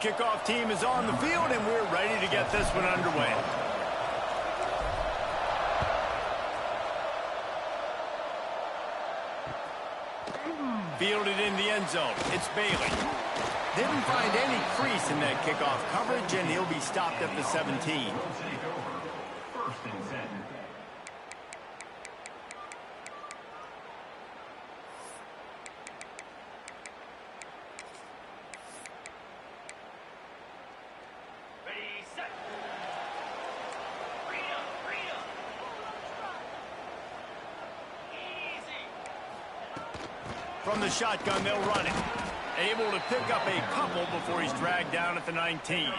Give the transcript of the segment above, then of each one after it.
kickoff team is on the field, and we're ready to get this one underway. Fielded in the end zone. It's Bailey. Didn't find any crease in that kickoff coverage, and he'll be stopped at the 17. From the shotgun, they'll run it. Able to pick up a couple before he's dragged down at the 19.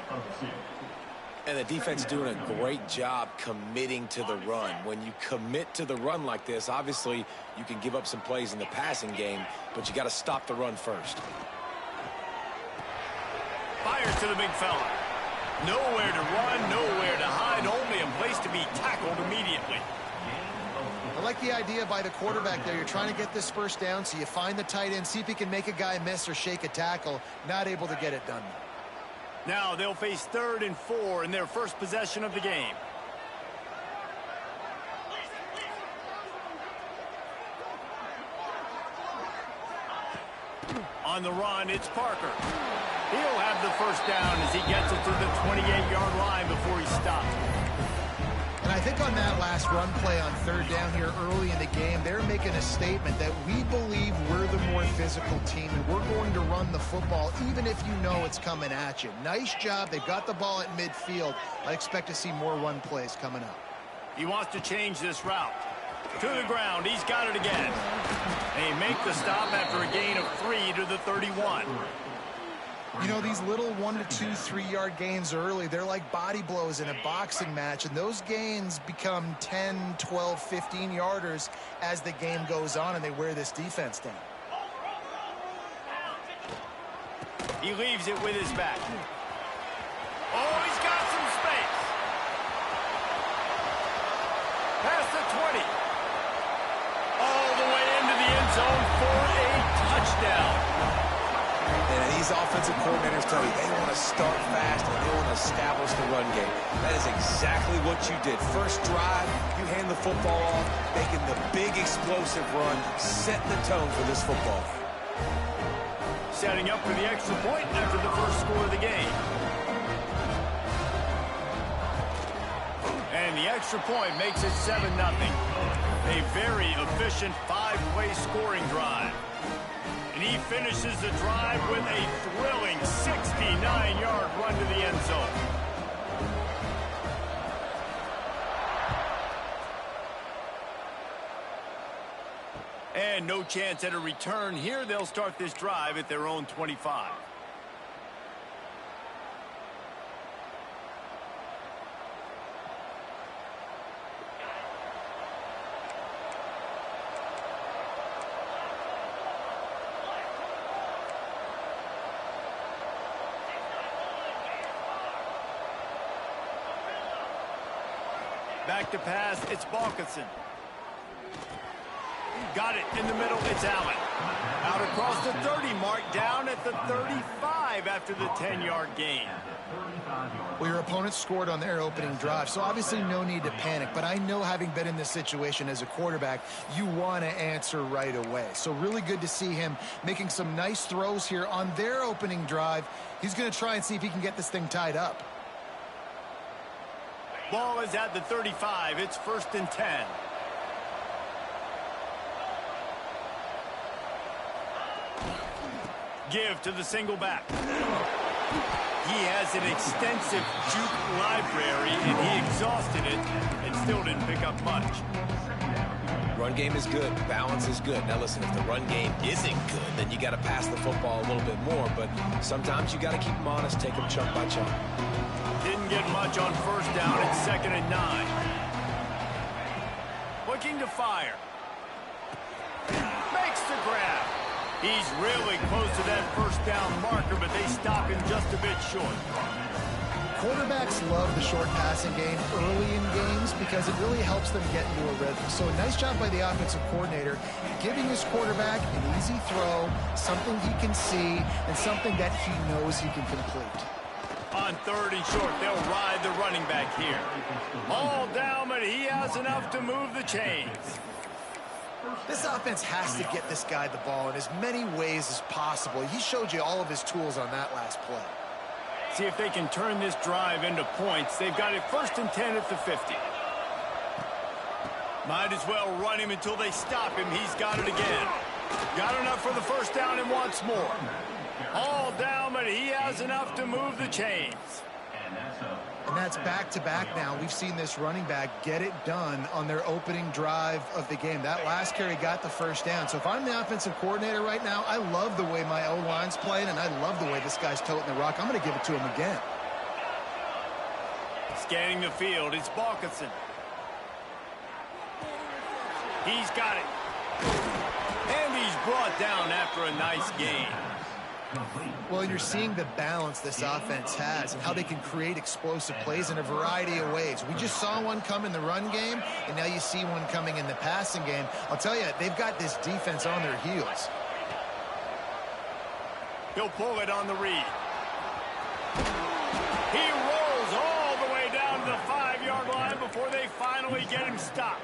And the defense doing a great job committing to the run. When you commit to the run like this, obviously you can give up some plays in the passing game, but you got to stop the run first. Fires to the big fella. Nowhere to run, nowhere to hide, only a place to be tackled immediately. I like the idea by the quarterback there. You're trying to get this first down, so you find the tight end, see if he can make a guy miss or shake a tackle. Not able to get it done. Now they'll face 3rd and 4 in their first possession of the game. On the run, it's Parker. He'll have the first down as he gets it to the 28-yard line before he's stopped. And I think on that last run play on 3rd down here early in the game, they're making a statement that we believe we're the more physical team and we're going to run the football even if you know it's coming at you. Nice job. They've got the ball at midfield. I expect to see more run plays coming up. He wants to change this route. To the ground. He's got it again. They make the stop after a gain of 3 to the 31. You know, these little 1 to 2, 3-yard gains early, they're like body blows in a boxing match, and those gains become 10, 12, 15-yarders as the game goes on and they wear this defense down. He leaves it with his back. Oh, he's got some space. Past the 20. All the way into the end zone for a touchdown. And these offensive coordinators tell you they want to start fast and they want to establish the run game. That is exactly what you did. First drive, you hand the football off, making the big explosive run, setting the tone for this football game. Setting up for the extra point after the first score of the game. And the extra point makes it 7-0. A very efficient 5-play scoring drive. And he finishes the drive with a thrilling 69-yard run to the end zone. And no chance at a return here. They'll start this drive at their own 25. Back to pass, it's Balkinson. Got it in the middle, it's Allen. Out across the 30 mark, down at the 35 after the 10-yard gain. Well, your opponent scored on their opening drive, so obviously no need to panic. But I know, having been in this situation as a quarterback, you want to answer right away. So really good to see him making some nice throws here on their opening drive. He's going to try and see if he can get this thing tied up. Ball is at the 35. It's 1st and 10. Give to the single back. He has an extensive juke library, and he exhausted it and still didn't pick up much. Run game is good. Balance is good. Now listen, if the run game isn't good, then you got to pass the football a little bit more. But sometimes you got to keep them honest, take them chunk by chunk. Didn't get much on 1st down. It's 2nd and 9. Looking to fire. Makes the grab. He's really close to that 1st down marker, but they stop him just a bit short. Quarterbacks love the short passing game early in games because it really helps them get into a rhythm. So a nice job by the offensive coordinator giving his quarterback an easy throw, something he can see, and something that he knows he can complete. On 3rd and short, they'll ride the running back here. All down, but he has enough to move the chains. This offense has to get this guy the ball in as many ways as possible. He showed you all of his tools on that last play. See if they can turn this drive into points. They've got it 1st and 10 at the 50. Might as well run him until they stop him. He's got it again. Got enough for the 1st down and wants more. All down, but he has enough to move the chains. And that's back-to-back now. We've seen this running back get it done on their opening drive of the game. That last carry got the 1st down. So if I'm the offensive coordinator right now, I love the way my O-line's playing, and I love the way this guy's toting the rock. I'm going to give it to him again. Scanning the field, it's Balkinson. He's got it. And he's brought down after a nice gain. Well, you're seeing the balance this offense has and how they can create explosive plays in a variety of ways. We just saw one come in the run game, and now you see one coming in the passing game. I'll tell you, they've got this defense on their heels. He'll pull it on the read. He rolls all the way down to the 5-yard line before they finally get him stopped.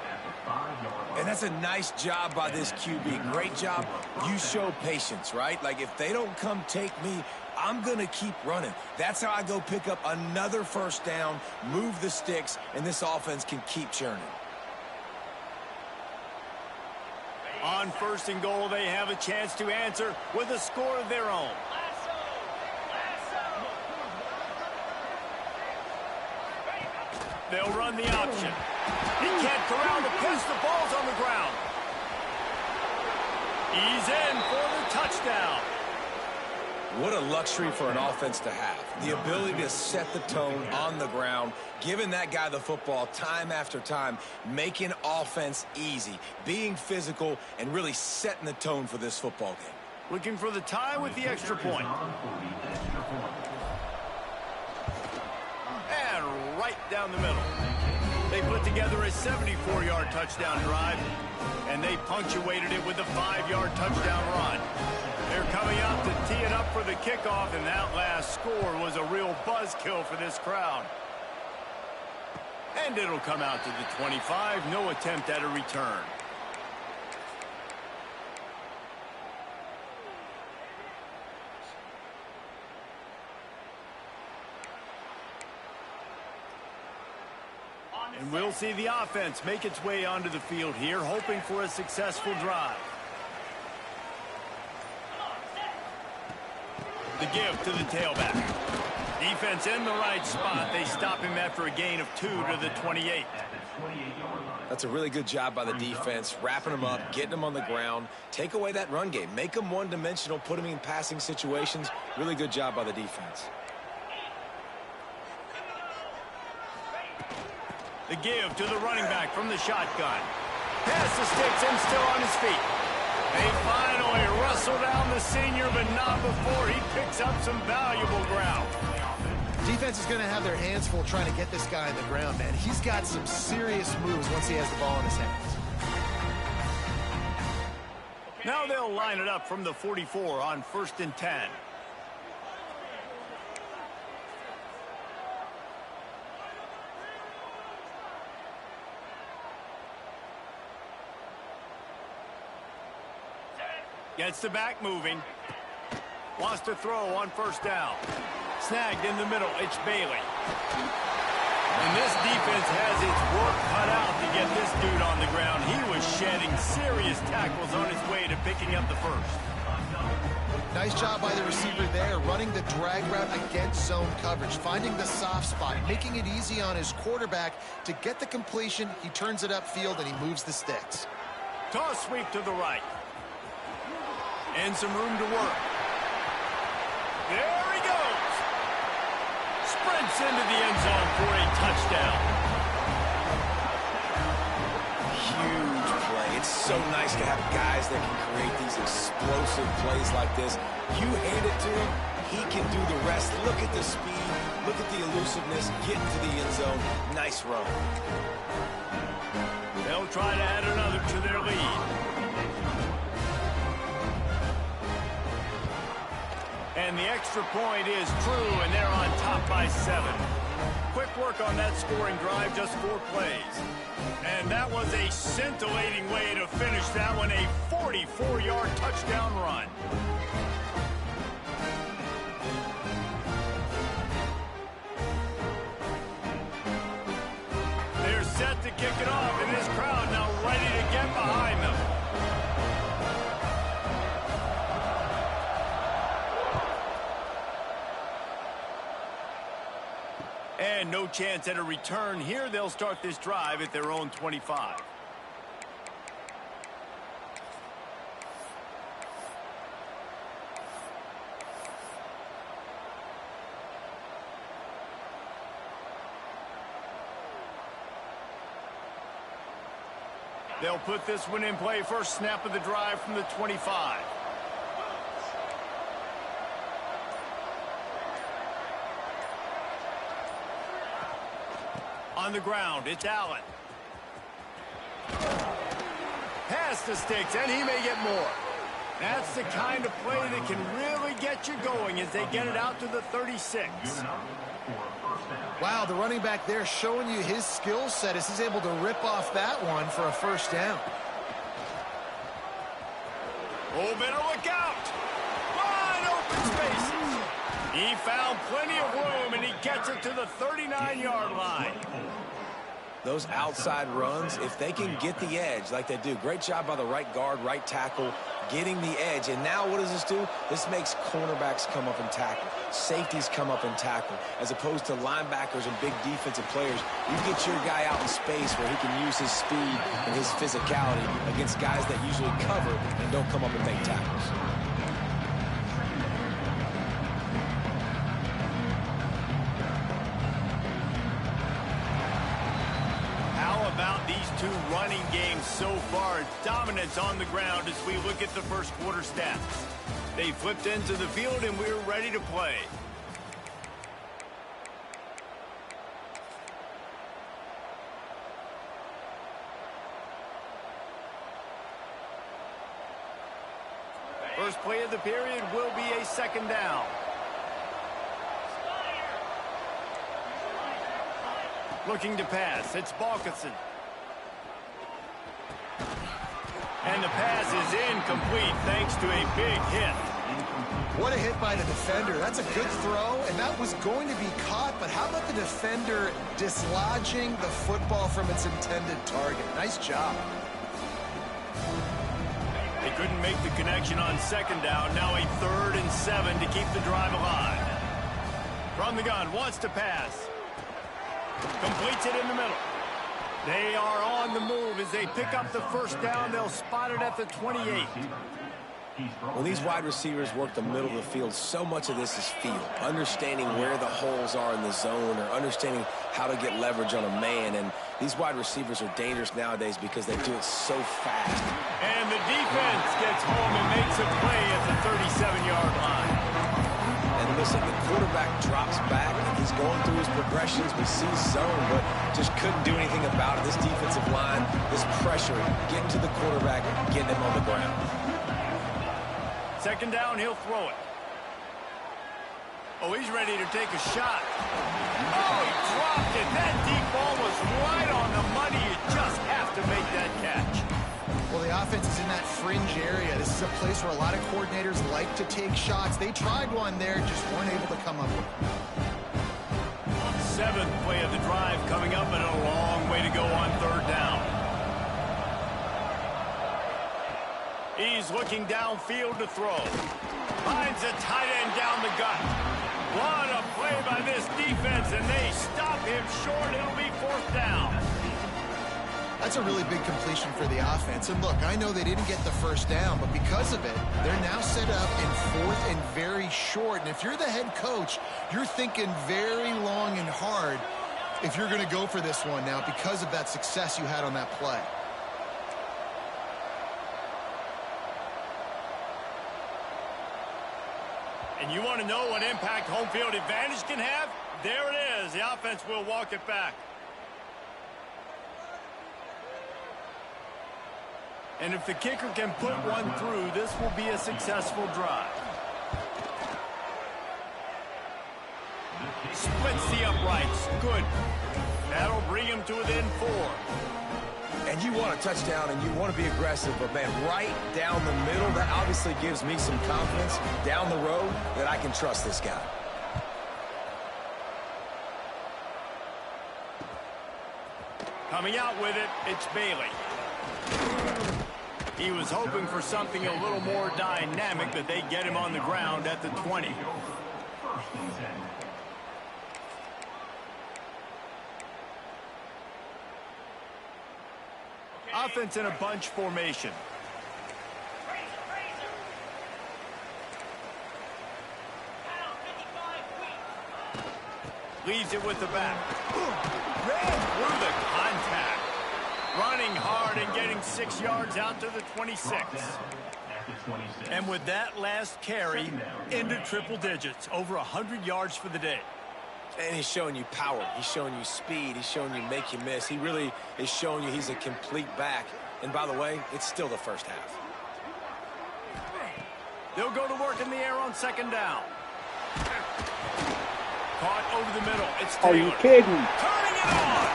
And that's a nice job by this QB. Great job. You show patience, right? Like, if they don't come take me, I'm going to keep running. That's how I go pick up another 1st down, move the sticks, and this offense can keep churning. On 1st and goal, they have a chance to answer with a score of their own. They'll run the option. He can't corral the pitch. The ball's on the ground. He's in for the touchdown. What a luxury for an offense to have. The ability to set the tone on the ground, giving that guy the football time after time, making offense easy, being physical, and really setting the tone for this football game. Looking for the tie with the extra point. And right down the middle. They put together a 74-yard touchdown drive, and they punctuated it with a 5-yard touchdown run. They're coming out to tee it up for the kickoff, and that last score was a real buzzkill for this crowd. And it'll come out to the 25. No attempt at a return. And we'll see the offense make its way onto the field here, hoping for a successful drive. The give to the tailback. Defense in the right spot. They stop him after a gain of 2 to the 28. That's a really good job by the defense, wrapping them up, getting them on the ground. Take away that run game. Make them one-dimensional, put them in passing situations. Really good job by the defense. The give to the running back from the shotgun. Pass the sticks and still on his feet. They finally wrestle down the senior, but not before he picks up some valuable ground. Defense is going to have their hands full trying to get this guy on the ground, man. He's got some serious moves once he has the ball in his hands. Now they'll line it up from the 44 on 1st and 10. Gets the back moving. Wants to throw on 1st down. Snagged in the middle. It's Bailey. And this defense has its work cut out to get this dude on the ground. He was shedding serious tackles on his way to picking up the 1st. Nice job by the receiver there, running the drag route against zone coverage, finding the soft spot, making it easy on his quarterback to get the completion. He turns it upfield and he moves the sticks. Toss sweep to the right. And some room to work. There he goes. Sprints into the end zone for a touchdown. Huge play. It's so nice to have guys that can create these explosive plays like this. You hand it to them, He can do the rest. Look at the speed. Look at the elusiveness. Getting to the end zone. Nice run. They'll try to add another to their lead. And the extra point is true, and they're on top by 7. Quick work on that scoring drive, just 4 plays. And that was a scintillating way to finish that one, a 44-yard touchdown run. They're set to kick it off, and this crowd now ready to get behind them. And no chance at a return here. They'll start this drive at their own 25. They'll put this one in play. First snap of the drive from the 25. On the ground, it's Allen. Pass the sticks, and he may get more. That's the kind of play that can really get you going as they get it out to the 36. Wow, the running back there showing you his skill set as he's able to rip off that one for a first down. Oh, better look out. Wide open spaces. He found plenty of room, and he gets it to the 39-yard line. Those outside runs, if they can get the edge like they do, great job by the right guard, right tackle, getting the edge. And now what does this do? This makes cornerbacks come up and tackle. Safeties come up and tackle. As opposed to linebackers and big defensive players, you get your guy out in space where he can use his speed and his physicality against guys that usually cover and don't come up and make tackles. These two running games so far, dominance on the ground as we look at the first quarter stats. They flipped into the field and we're ready to play. First play of the period will be a second down. Looking to pass, it's Balkinson. And the pass is incomplete thanks to a big hit. What a hit by the defender. That's a good throw, and that was going to be caught, but how about the defender dislodging the football from its intended target? Nice job. They couldn't make the connection on second down. Now a 3rd and 7 to keep the drive alive. From the gun, wants to pass. Completes it in the middle. They are on the move as they pick up the first down. They'll spot it at the 28. When these wide receivers work the middle of the field, so much of this is feel. Understanding where the holes are in the zone or understanding how to get leverage on a man. And these wide receivers are dangerous nowadays because they do it so fast. And the defense gets home and makes a play at the 37-yard line. And listen, the quarterback drops back, and he's going through his progressions. We see zone, but just couldn't do anything about it. This defensive line, this pressure, getting to the quarterback, getting him on the ground. Second down, he'll throw it. Oh, he's ready to take a shot. Oh, he dropped it. That deep ball was right on the money. You just have to make that catch. Well, the offense is in that fringe area. This is a place where a lot of coordinators like to take shots. They tried one there, just weren't able to come up with it. 7th play of the drive coming up, and a long way to go on 3rd down. He's looking downfield to throw. Finds a tight end down the gut. What a play by this defense, and they stop him short. It'll be 4th down. That's a really big completion for the offense. And look, I know they didn't get the first down, but because of it, they're now set up in 4th and very short. And if you're the head coach, you're thinking very long and hard if you're going to go for this one now because of that success you had on that play. And you want to know what impact home field advantage can have? There it is. The offense will walk it back. And if the kicker can put one through, this will be a successful drive. Splits the uprights. Good. That'll bring him to within 4. And you want a touchdown and you want to be aggressive, but, man, right down the middle, that obviously gives me some confidence down the road that I can trust this guy. Coming out with it, it's Bailey. He was hoping for something a little more dynamic, but they get him on the ground at the 20. Offense in a bunch formation. Leaves it with the back. Ran through the contact. Running hard and getting 6 yards out to the 26. And with that last carry, into triple digits. Over 100 yards for the day. And he's showing you power. He's showing you speed. He's showing you make you miss. He really is showing you he's a complete back. And by the way, it's still the first half. They'll go to work in the air on second down. Caught over the middle. It's Taylor. Are you kidding? Turning it on.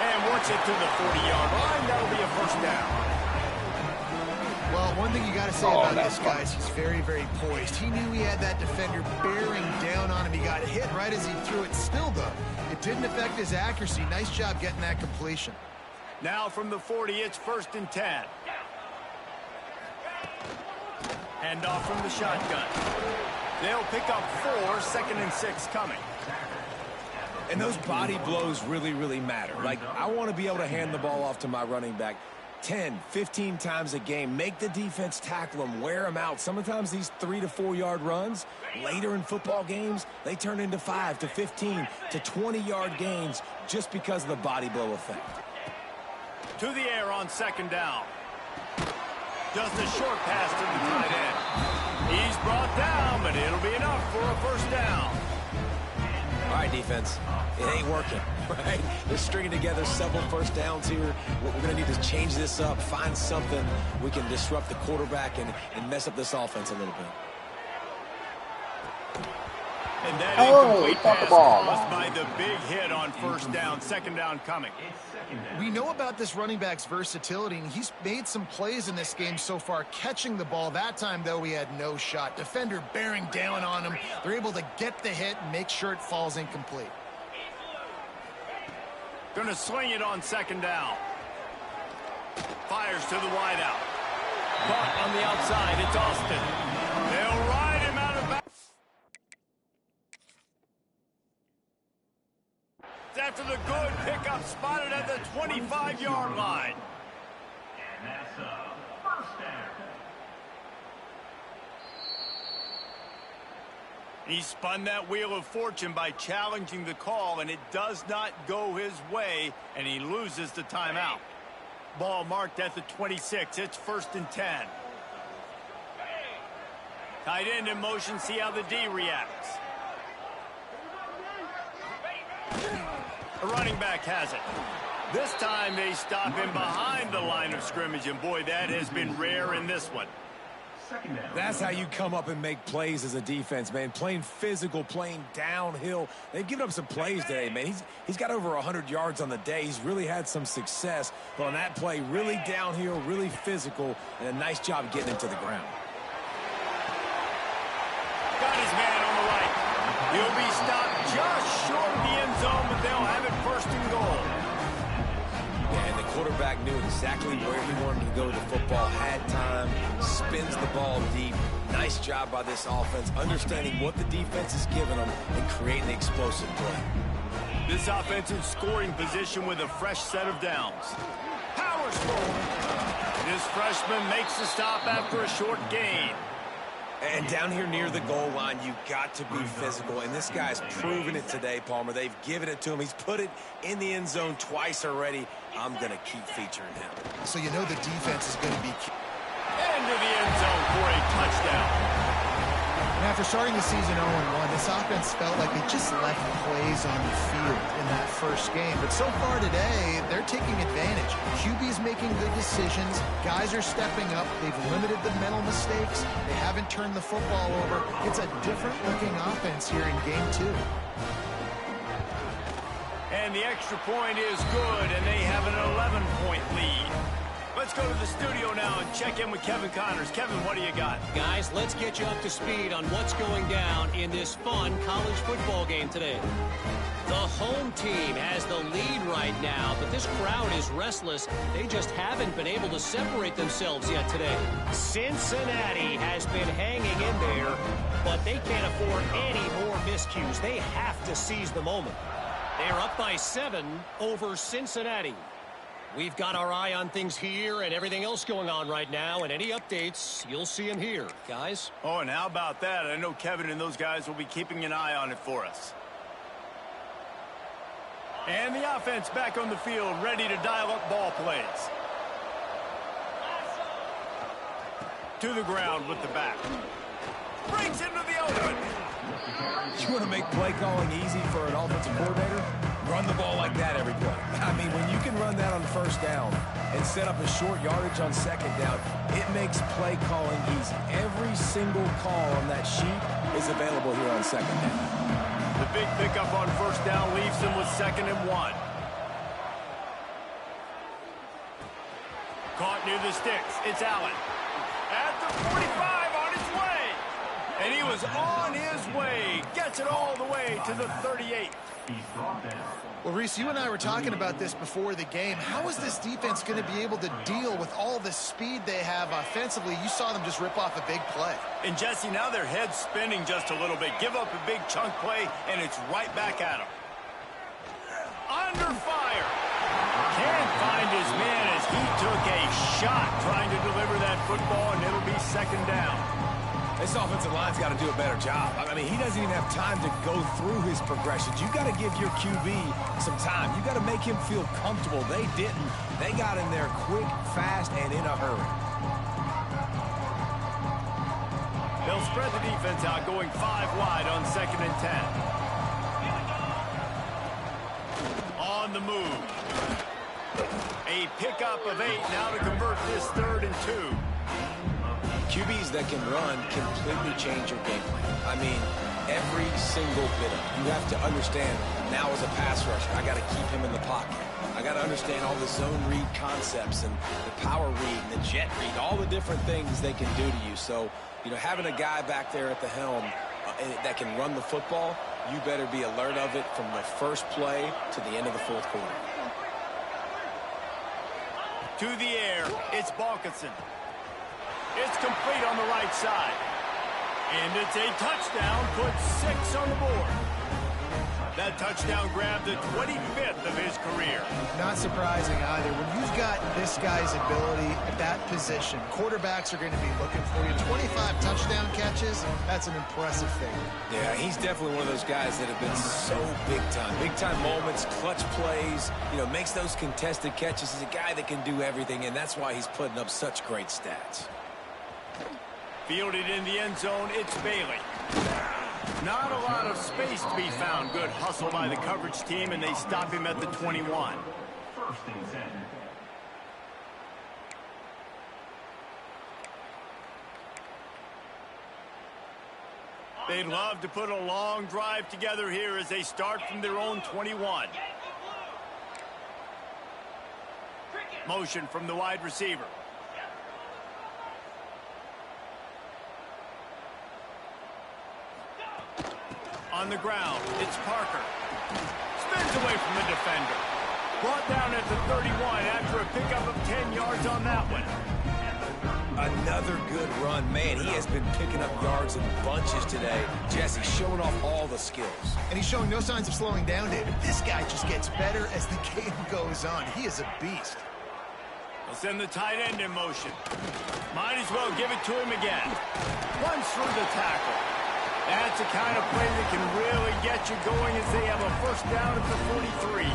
And works it to the 40-yard line. That'll be a first down. Well, one thing you got to say about this guy is he's very, very poised. He knew he had that defender bearing down on him. He got hit right as he threw it. Still, though, it didn't affect his accuracy. Nice job getting that completion. Now from the 40, it's 1st and 10. Hand off from the shotgun. They'll pick up 4, 2nd and 6 coming. And those body blows really, really matter. Like, I want to be able to hand the ball off to my running back 10, 15 times a game. Make the defense tackle them, wear them out. Sometimes these 3 to 4 yard runs, later in football games, they turn into 5 to 15 to 20 yard gains just because of the body blow effect. To the air on second down. Does the short pass to the tight end. He's brought down, but it'll be enough for a first down. All right, defense. It ain't working, right? They're stringing together several first downs here. We're going to need to change this up, find something we can disrupt the quarterback and mess up this offense a little bit. And that incomplete pass caused by the big hit on first down. Second down coming. We know about this running back's versatility, and he's made some plays in this game so far, catching the ball. That time, though, he had no shot. Defender bearing down on him. They're able to get the hit and make sure it falls incomplete. Going to swing it on second down. Fires to the wideout. Caught on the outside. It's Austin. They'll ride him out of bounds. After the good pickup, spotted at the 25-yard line. And that's a first down. He spun that wheel of fortune by challenging the call, and it does not go his way, and he loses the timeout. Ball marked at the 26. It's 1st and 10. Tight end in motion. See how the D reacts. The running back has it. This time they stop him behind the line of scrimmage, and boy, that has been rare in this one. That's how you come up and make plays as a defense, man. Playing physical, playing downhill. They've given up some plays today, man. He's got over 100 yards on the day. He's really had some success. But on that play, really downhill, really physical, and a nice job getting him to the ground. Got his man on the right. He'll be stopped just short of the end zone, but they'll have it 1st and goal. Yeah, and the quarterback knew exactly where he wanted to go with the football, had time, spins the ball deep. Nice job by this offense, understanding what the defense is giving them and creating the explosive play. This offense in scoring position with a fresh set of downs. Powers forward. This freshman makes the stop after a short gain. And down here near the goal line, you've got to be physical. And this guy's proven it today, Palmer. They've given it to him. He's put it in the end zone twice already. I'm going to keep featuring him. So you know the defense is going to be... Into the end zone for a touchdown. And after starting the season 0-1, this offense felt like they just left plays on the field in that first game. But so far today, they're taking advantage. QB's making good decisions. Guys are stepping up. They've limited the mental mistakes. They haven't turned the football over. It's a different-looking offense here in Game 2. And the extra point is good, and they have an 11-point lead. Let's go to the studio now and check in with Kevin Connors. Kevin, what do you got? Guys, let's get you up to speed on what's going down in this fun college football game today. The home team has the lead right now, but this crowd is restless. They just haven't been able to separate themselves yet today. Cincinnati has been hanging in there, but they can't afford any more miscues. They have to seize the moment. They're up by 7 over Cincinnati. We've got our eye on things here and everything else going on right now, and any updates, you'll see them here, guys. Oh, and how about that? I know Kevin and those guys will be keeping an eye on it for us. And the offense back on the field, ready to dial up ball plays. To the ground with the back. Breaks into the open. You want to make play calling easy for an offensive coordinator? Run the ball like that every play. I mean, when you can run that on first down and set up a short yardage on second down, it makes play calling easy. Every single call on that sheet is available here on second down. The big pickup on first down leaves them with 2nd and 1. Caught near the sticks. It's Allen. At the 45 on his way. And he was on his way. Gets it all the way to the 38. Well, Reese, you and I were talking about this before the game. How is this defense going to be able to deal with all the speed they have offensively? You saw them just rip off a big play. And, Jesse, now their head's spinning just a little bit. Give up a big chunk play, and it's right back at them. Under fire. Can't find his man as he took a shot trying to deliver that football, and it'll be 2nd down. This offensive line's got to do a better job. I mean, he doesn't even have time to go through his progressions. You got to give your QB some time. You got to make him feel comfortable. They didn't. They got in there quick, fast, and in a hurry. They'll spread the defense out, going 5 wide on 2nd and 10. On the move. A pickup of 8 now to convert this 3rd and 2. QBs that can run completely change your game plan. I mean, every single bit of it. You have to understand, now as a pass rusher, I got to keep him in the pocket. I got to understand all the zone read concepts and the power read and the jet read, all the different things they can do to you. So, you know, having a guy back there at the helm that can run the football, you better be alert of it from the first play to the end of the 4th quarter. To the air, it's Balkinson. It's complete on the right side. And it's a touchdown, puts 6 on the board. That touchdown grabbed the 25th of his career. Not surprising either. When you've got this guy's ability at that position, quarterbacks are going to be looking for you. 25 touchdown catches, that's an impressive thing. Yeah, he's definitely one of those guys that have been so big time. Big time moments, clutch plays, you know, makes those contested catches. He's a guy that can do everything, and that's why he's putting up such great stats. Fielded in the end zone, it's Bailey. Not a lot of space to be found. Good hustle by the coverage team, and they stop him at the 21. 1st and 10. They'd love to put a long drive together here as they start from their own 21. Motion from the wide receiver. On the ground, it's Parker. Spins away from the defender. Brought down at the 31 after a pickup of 10 yards on that one. Another good run. Man, he has been picking up yards in bunches today. Jesse showing off all the skills. And he's showing no signs of slowing down, David. This guy just gets better as the game goes on. He is a beast. They'll send the tight end in motion. Might as well give it to him again. Runs through the tackle. That's the kind of play that can really get you going as they have a 1st down at the 43.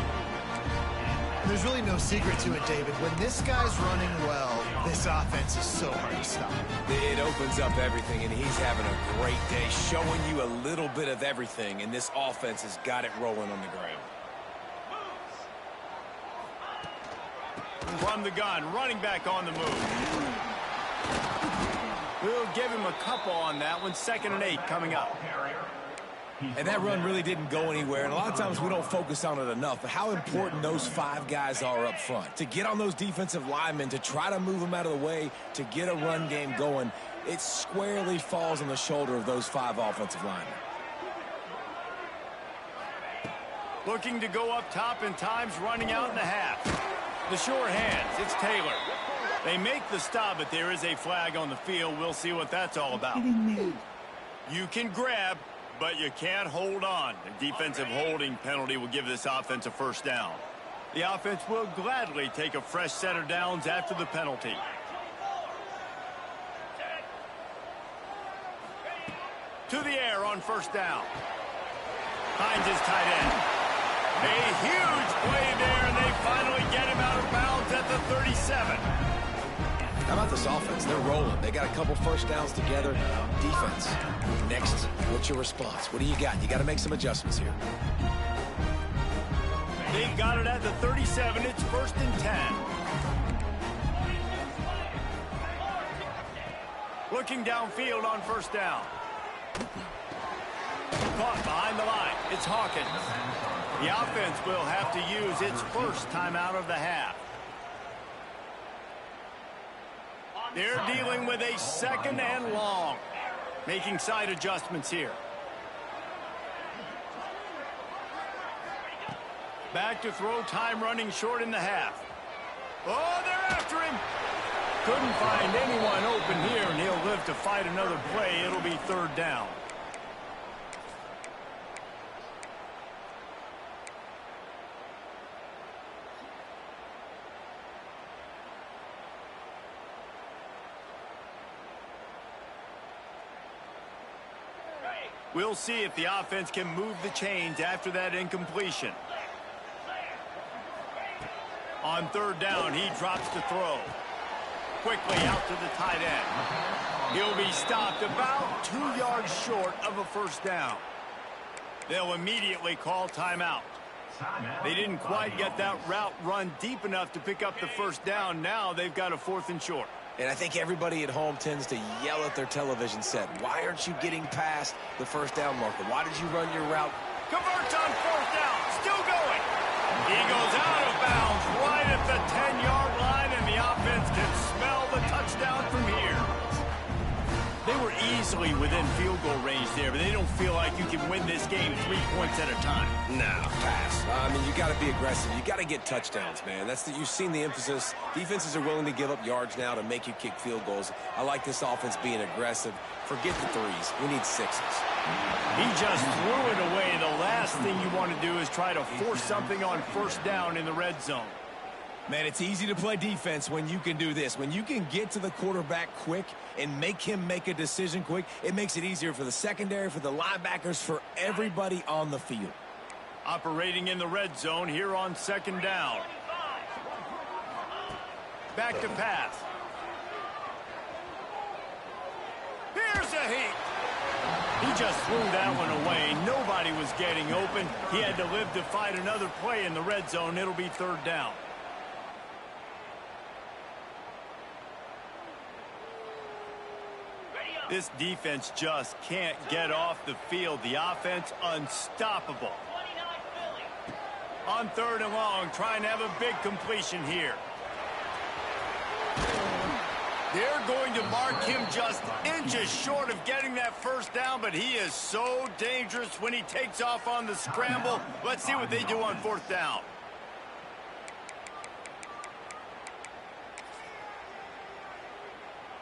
There's really no secret to it, David. When this guy's running well, This offense is so hard to stop. It opens up everything, and he's having a great day, showing you a little bit of everything, and this offense has got it rolling on the ground. From the gun, running back on the move. We'll give him a couple on that one. 2nd and 8 coming up. And that run really didn't go anywhere, and a lot of times we don't focus on it enough, but how important those 5 guys are up front. To get on those defensive linemen, to try to move them out of the way, to get a run game going, it squarely falls on the shoulder of those 5 offensive linemen. Looking to go up top, and time's running out in the half. The sure hands, it's Taylor. They make the stop, but there is a flag on the field. We'll see what that's all about. You can grab, but you can't hold on. The defensive holding penalty will give this offense a first down. The offense will gladly take a fresh set of downs after the penalty. To the air on first down. Finds his tight end. A huge play there, and they finally get him out of bounds at the 37. How about this offense? They're rolling. They got a couple first downs together. Defense. Next, what's your response? What do you got? You got to make some adjustments here. They've got it at the 37. It's 1st and 10. Looking downfield on first down. Caught behind the line. It's Hawkins. The offense will have to use its first timeout of the half. They're dealing with a 2nd and long. Making side adjustments here. Back to throw, time running short in the half. Oh, they're after him. Couldn't find anyone open here, and he'll live to fight another play. It'll be 3rd down. We'll see if the offense can move the chains after that incompletion. On 3rd down, he drops the throw. Quickly out to the tight end. He'll be stopped about 2 yards short of a first down. They'll immediately call timeout. They didn't quite get that route run deep enough to pick up the first down. Now they've got a 4th and short. And I think everybody at home tends to yell at their television set. Why aren't you getting past the first down marker? Why did you run your route? Converts on 4th down. Still going. He goes out of bounds right at the 10-yard line, and the offense can smell the touchdown from here. They were easily within field goal range there, but they don't feel like you can win this game 3 points at a time. No, pass. I mean, you got to be aggressive. You got to get touchdowns, man. You've seen the emphasis. Defenses are willing to give up yards now to make you kick field goals. I like this offense being aggressive. Forget the 3s. We need 6s. He just threw it away. The last thing you want to do is try to force something on first down in the red zone. Man, it's easy to play defense when you can do this. When you can get to the quarterback quick and make him make a decision quick, it makes it easier for the secondary, for the linebackers, for everybody on the field. Operating in the red zone here on 2nd down. Back to pass. Here's a heat. He just threw that one away. Nobody was getting open. He had to live to fight another play in the red zone. It'll be 3rd down. This defense just can't get off the field. The offense unstoppable. On 3rd and long, trying to have a big completion here. They're going to mark him just inches short of getting that first down, but he is so dangerous when he takes off on the scramble. Let's see what they do on 4th down.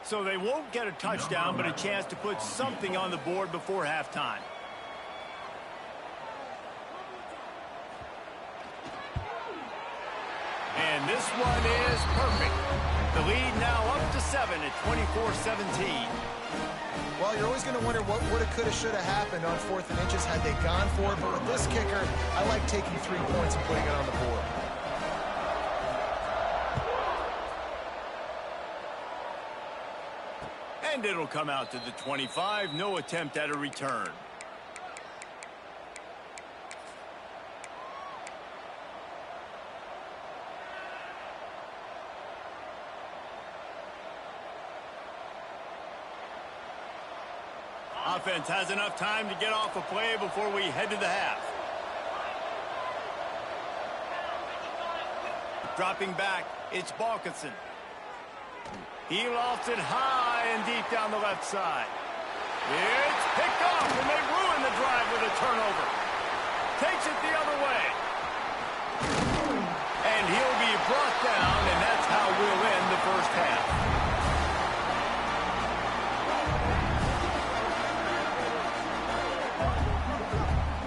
So they won't get a touchdown, but a chance to put something on the board before halftime. And this one is perfect. The lead now up to 7 at 24-17. Well, you're always going to wonder what woulda, coulda, shoulda happened on 4th and inches had they gone for it. But with this kicker, I like taking 3 points and putting it on the board. And it'll come out to the 25. No attempt at a return. Offense has enough time to get off a play before we head to the half. Dropping back, it's Balkinson. He lofts it high and deep down the left side. It's picked off, and they ruin the drive with a turnover. Takes it the other way. And he'll be brought down, and that's how we'll end the first half.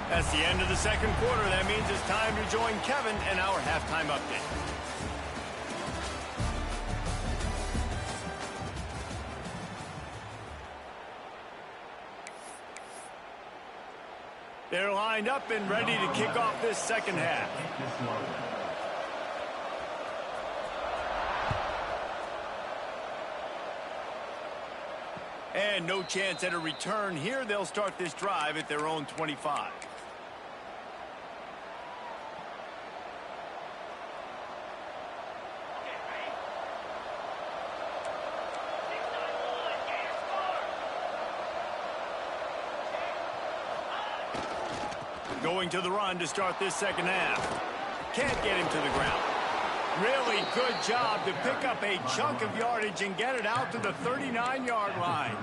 That's the end of the second quarter. That means it's time to join Kevin in our halftime update. They're lined up and ready to kick off this second half. And no chance at a return here. They'll start this drive at their own 25. Going to the run to start this second half. Can't get him to the ground. Really good job to pick up a chunk of yardage and get it out to the 39-yard line.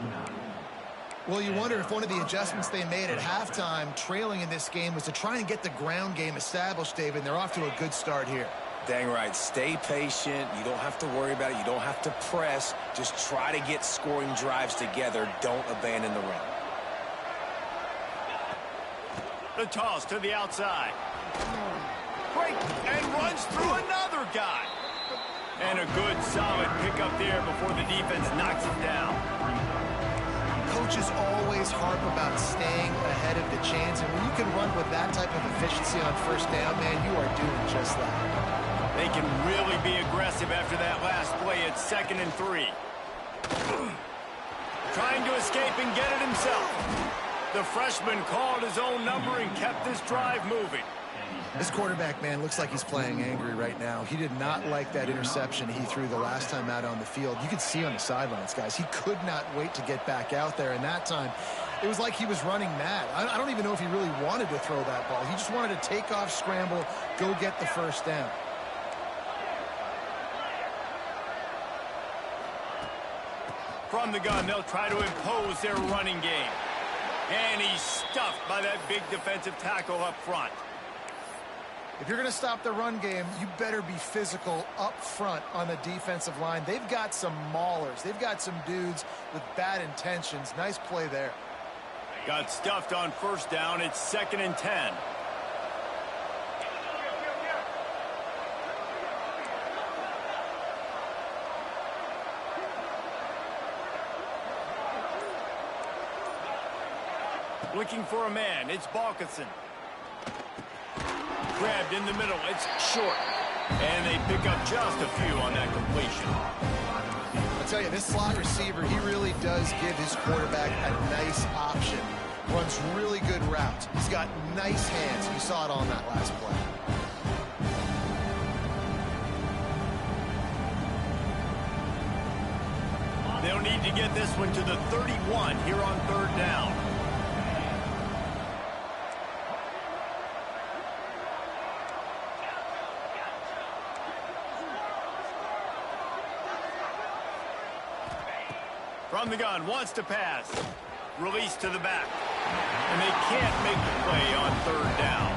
Well, you wonder if one of the adjustments they made at halftime, trailing in this game, was to try and get the ground game established, David, and they're off to a good start here. Dang right. Stay patient. You don't have to worry about it. You don't have to press. Just try to get scoring drives together. Don't abandon the run. The toss to the outside. Great, and runs through another guy. And a good, solid pickup there before the defense knocks it down. Coaches always harp about staying ahead of the chains, and when you can run with that type of efficiency on first down, man, you are doing just that. They can really be aggressive after that last play. It's 2nd and 3. Trying to escape and get it himself. The freshman called his own number and kept this drive moving. This quarterback, man, looks like he's playing angry right now. He did not like that interception he threw the last time out on the field. You could see on the sidelines, guys. He could not wait to get back out there, and that time it was like he was running mad. I don't even know if he really wanted to throw that ball. He just wanted to take off, scramble, go get the first down. From the gun, they'll try to impose their running game. And he's stuffed by that big defensive tackle up front. If you're going to stop the run game, you better be physical up front on the defensive line. They've got some maulers. They've got some dudes with bad intentions. Nice play there. Got stuffed on first down. It's 2nd and 10. Looking for a man. It's Balkinson. Grabbed in the middle. It's short. And they pick up just a few on that completion. I'll tell you, this slot receiver, he really does give his quarterback a nice option. Runs really good routes. He's got nice hands. You saw it on that last play. They'll need to get this one to the 31 here on 3rd down. From the gun, wants to pass. Release to the back. And they can't make the play on 3rd down.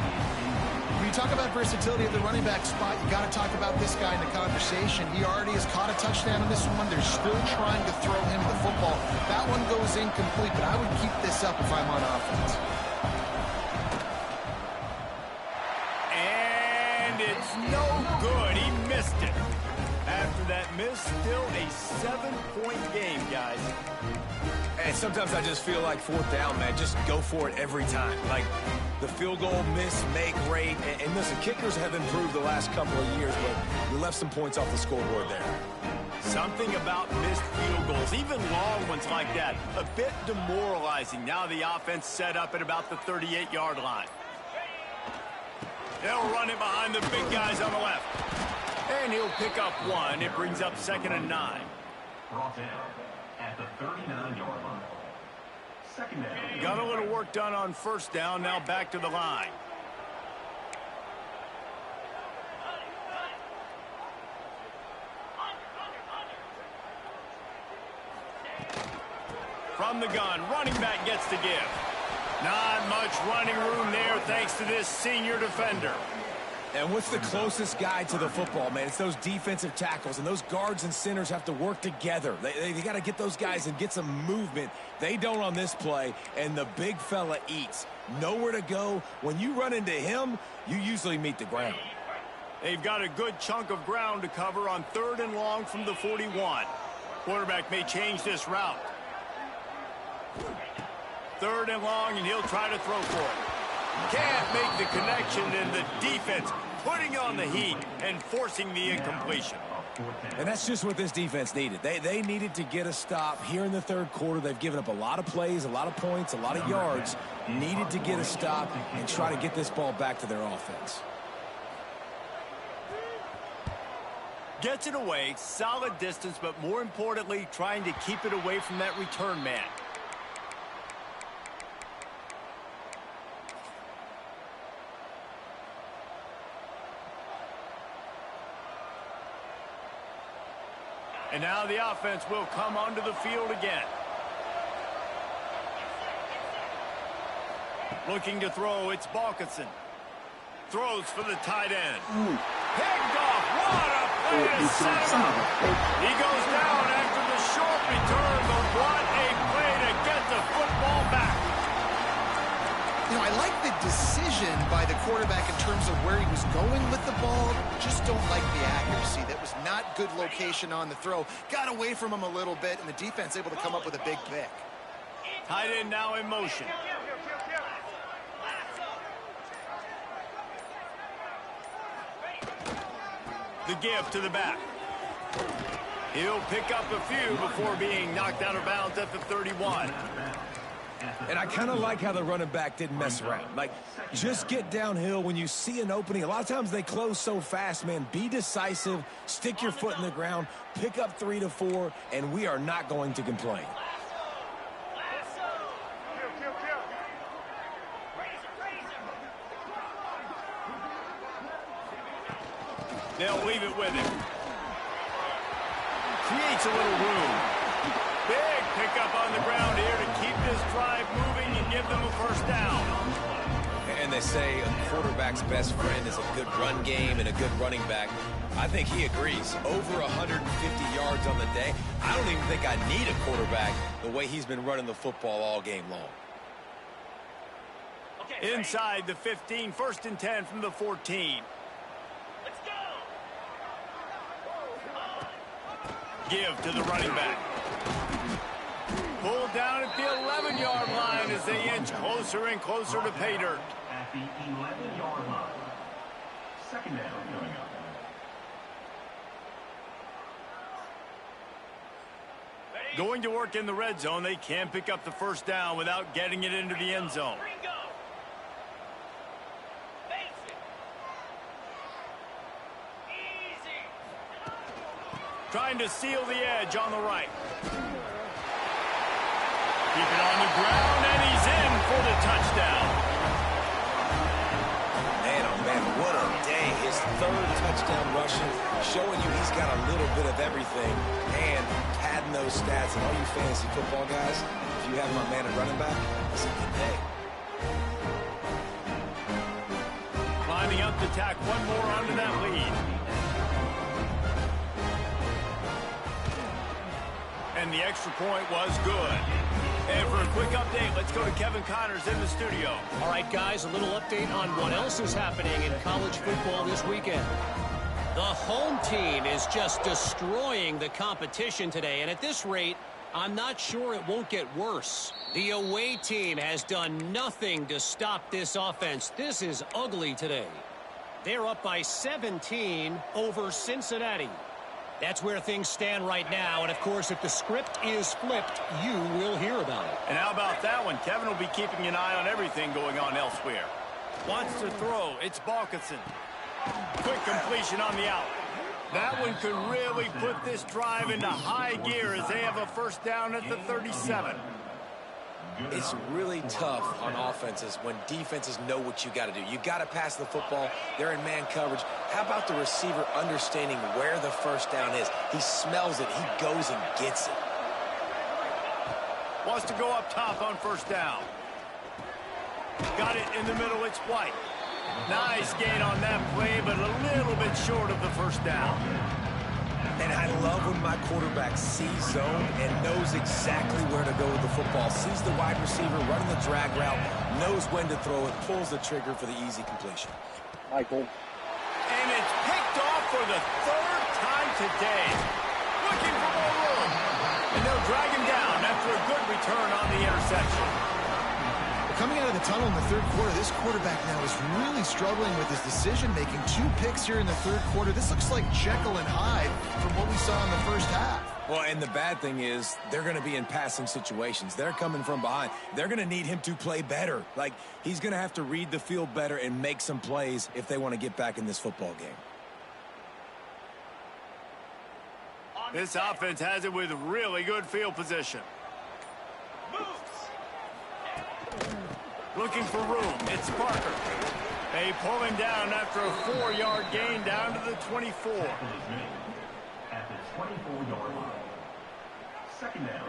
When you talk about versatility at the running back spot, you got to talk about this guy in the conversation. He already has caught a touchdown on this one. They're still trying to throw him the football. That one goes incomplete, but I would keep this up if I'm on offense. And it's no good. He missed it. After that miss, still a 7-point game, guys. And sometimes I just feel like 4th down, man. Just go for it every time. Like the field goal miss, make rate. And listen, kickers have improved the last couple of years, but we left some points off the scoreboard there. Something about missed field goals, even long ones like that, a bit demoralizing. Now the offense set up at about the 38-yard line. They'll run it behind the big guys on the left. And he'll pick up one. It brings up 2nd and 9. Brought down at the 39-yard line. 2nd down. Got a little work done on 1st down. Now back to the line. From the gun, running back gets to give. Not much running room there thanks to this senior defender. And what's the closest guy to the football, man? It's those defensive tackles, and those guards and centers have to work together. They got to get those guys and get some movement. They don't on this play, and the big fella eats. Nowhere to go. When you run into him, you usually meet the ground. They've got a good chunk of ground to cover on 3rd and long from the 41. Quarterback may change this route. 3rd and long, and he'll try to throw for it. Can't make the connection, and the defense putting on the heat and forcing the incompletion. And that's just what this defense needed. They needed to get a stop here in the 3rd quarter. They've given up a lot of plays, a lot of points, a lot of yards. Needed to get a stop and try to get this ball back to their offense. Gets it away, solid distance, but more importantly, trying to keep it away from that return man. And now the offense will come onto the field again. Looking to throw, it's Balkinson. Throws for the tight end. Picked off. What a play to set him up. He goes down after the short return, but what a play to get the football back. You know, I like the decision by the quarterback in terms of where he was going with the ball. Just don't like the accuracy. That was not good location on the throw. Got away from him a little bit, and the defense able to come up with a big pick. Tight end now in motion. The give to the back. He'll pick up a few before being knocked out of bounds at the 31. And I kind of like how the running back didn't mess around. Like, just get downhill when you see an opening. A lot of times they close so fast, man. Be decisive, stick your foot in the ground, pick up 3 to 4, and we are not going to complain. They'll leave it with him. Creates a little room. Big pickup on the ground here to keep this drive moving and give them a 1st down. And they say a quarterback's best friend is a good run game and a good running back. I think he agrees. Over 150 yards on the day. I don't even think I need a quarterback the way he's been running the football all game long. Inside the 15, 1st and 10 from the 14. Give to the running back. Pulled down at the 11-yard line as they inch closer and closer to pay dirt. At the 11-yard line. 2nd down coming up. Going to work in the red zone. They can't pick up the 1st down without getting it into the end zone. Trying to seal the edge on the right. Keep it on the ground, and he's in for the touchdown. Man, oh man, what a day. His 3rd touchdown rushing, showing you he's got a little bit of everything. And padding those stats. And all you fantasy football guys, if you have my man at running back, it's a good day. Lining up to tack one more onto that lead. And the extra point was good. And for a quick update, let's go to Kevin Connors in the studio. All right, guys, a little update on what else is happening in college football this weekend. The home team is just destroying the competition today, and at this rate, I'm not sure it won't get worse. The away team has done nothing to stop this offense. This is ugly today. They're up by 17 over Cincinnati. That's where things stand right now. And, of course, if the script is flipped, you will hear about it. And how about that one? Kevin will be keeping an eye on everything going on elsewhere. Wants to throw. It's Balkinson. Quick completion on the out. That one could really put this drive into high gear as they have a first down at the 37. It's really tough on offenses when defenses know what you got to do. You got to pass the football. They're in man coverage. How about the receiver understanding where the first down is? He smells it. He goes and gets it. Wants to go up top on first down. Got it in the middle. It's White. Nice gain on that play, but a little bit short of the first down. And I love when my quarterback sees zone and knows exactly where to go with the football. Sees the wide receiver running the drag route, knows when to throw it, pulls the trigger for the easy completion. Michael. And it's picked off for the third time today. Looking for more room. And they'll drag him down after a good return on the interception. Coming out of the tunnel in the third quarter, this quarterback now is really struggling with his decision-making. 2 picks here in the third quarter. This looks like Jekyll and Hyde from what we saw in the first half. Well, and the bad thing is they're going to be in passing situations. They're coming from behind. They're going to need him to play better. Like, he's going to have to read the field better and make some plays if they want to get back in this football game. This offense has it with really good field position. Looking for room. It's Parker. They pull him down after a 4-yard gain down to the 24. At the 24-yard line. Second down.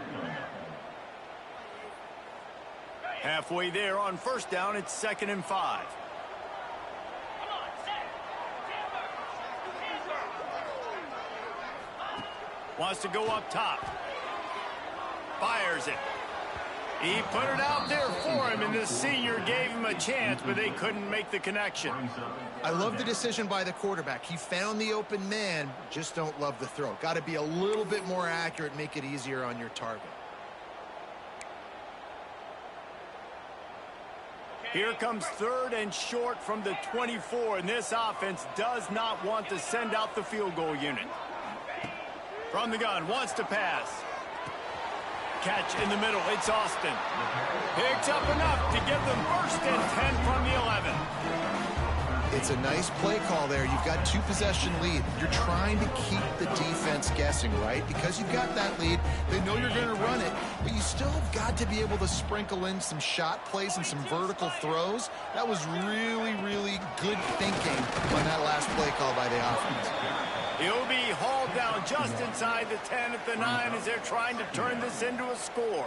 Halfway there on first down, it's 2nd and 5. Wants to go up top. Fires it. He put it out there for him, and the senior gave him a chance, but they couldn't make the connection. I love the decision by the quarterback. He found the open man, just don't love the throw. Got to be a little bit more accurate, make it easier on your target. Here comes 3rd and short from the 24, and this offense does not want to send out the field goal unit. From the gun, wants to pass. Catch in the middle, it's Austin. Picks up enough to give them 1st and 10 from the 11. It's a nice play call there. You've got 2-possession lead. You're trying to keep the defense guessing, right? Because you've got that lead, they know you're going to run it, but you still have got to be able to sprinkle in some shot plays and some vertical throws. That was really, really good thinking on that last play call by the offense. He'll be hauled down just inside the 10 at the 9 as they're trying to turn this into a score.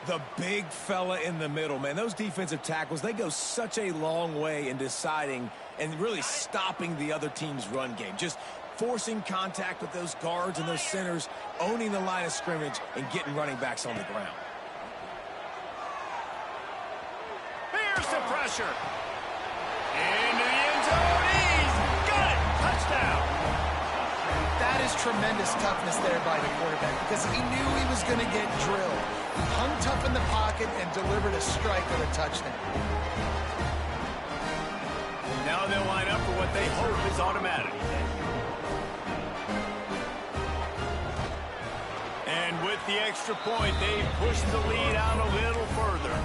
The big fella in the middle, man. Those defensive tackles, they go such a long way in deciding and really stopping the other team's run game. Just forcing contact with those guards and those centers, owning the line of scrimmage, and getting running backs on the ground. Here's the pressure. Into the end zone. He's got it. Touchdown. That is tremendous toughness there by the quarterback because he knew he was going to get drilled. He hung tough in the pocket and delivered a strike with a touchdown. Now they'll line up for what they hope is automatic. And with the extra point, they push the lead out a little further.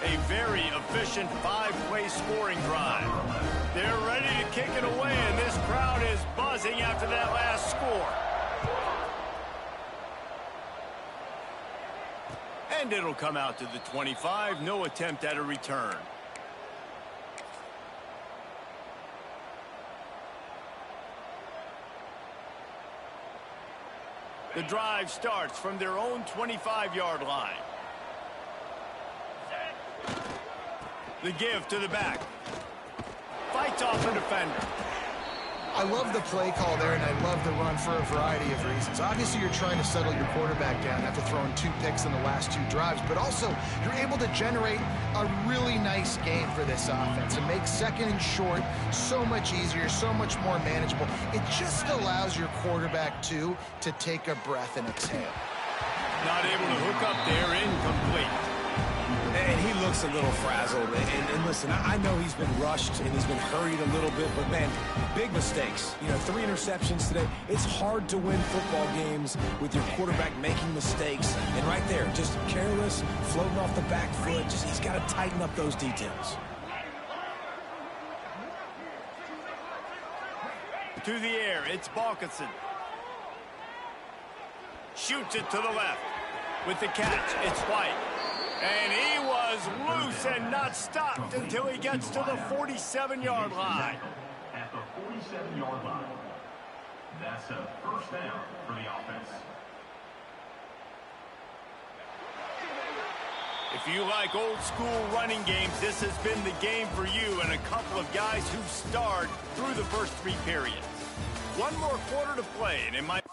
A very efficient 5-play scoring drive. They're ready to kick it away, and this crowd is buzzing after that last score. And it'll come out to the 25. No attempt at a return. The drive starts from their own 25-yard line. The give to the back. Fights off a defender. I love the play call there, and I love the run for a variety of reasons. Obviously, you're trying to settle your quarterback down after throwing 2 picks in the last 2 drives, but also you're able to generate a really nice game for this offense and make 2nd and short so much easier, so much more manageable. It just allows your quarterback, too, to take a breath and exhale. Not able to hook up there, incomplete. And he looks a little frazzled. And listen, I know he's been rushed and he's been hurried a little bit, but, man, big mistakes. You know, 3 interceptions today. It's hard to win football games with your quarterback making mistakes. And right there, just careless, floating off the back foot. Just he's got to tighten up those details. To the air, it's Balkinson. Shoots it to the left. With the catch, it's White. And he was loose and not stopped until he gets to the 47-yard line. At the 47-yard line. That's a first down for the offense. If you like old school running games, this has been the game for you and a couple of guys who starred through the first 3 periods. One more quarter to play, and it might...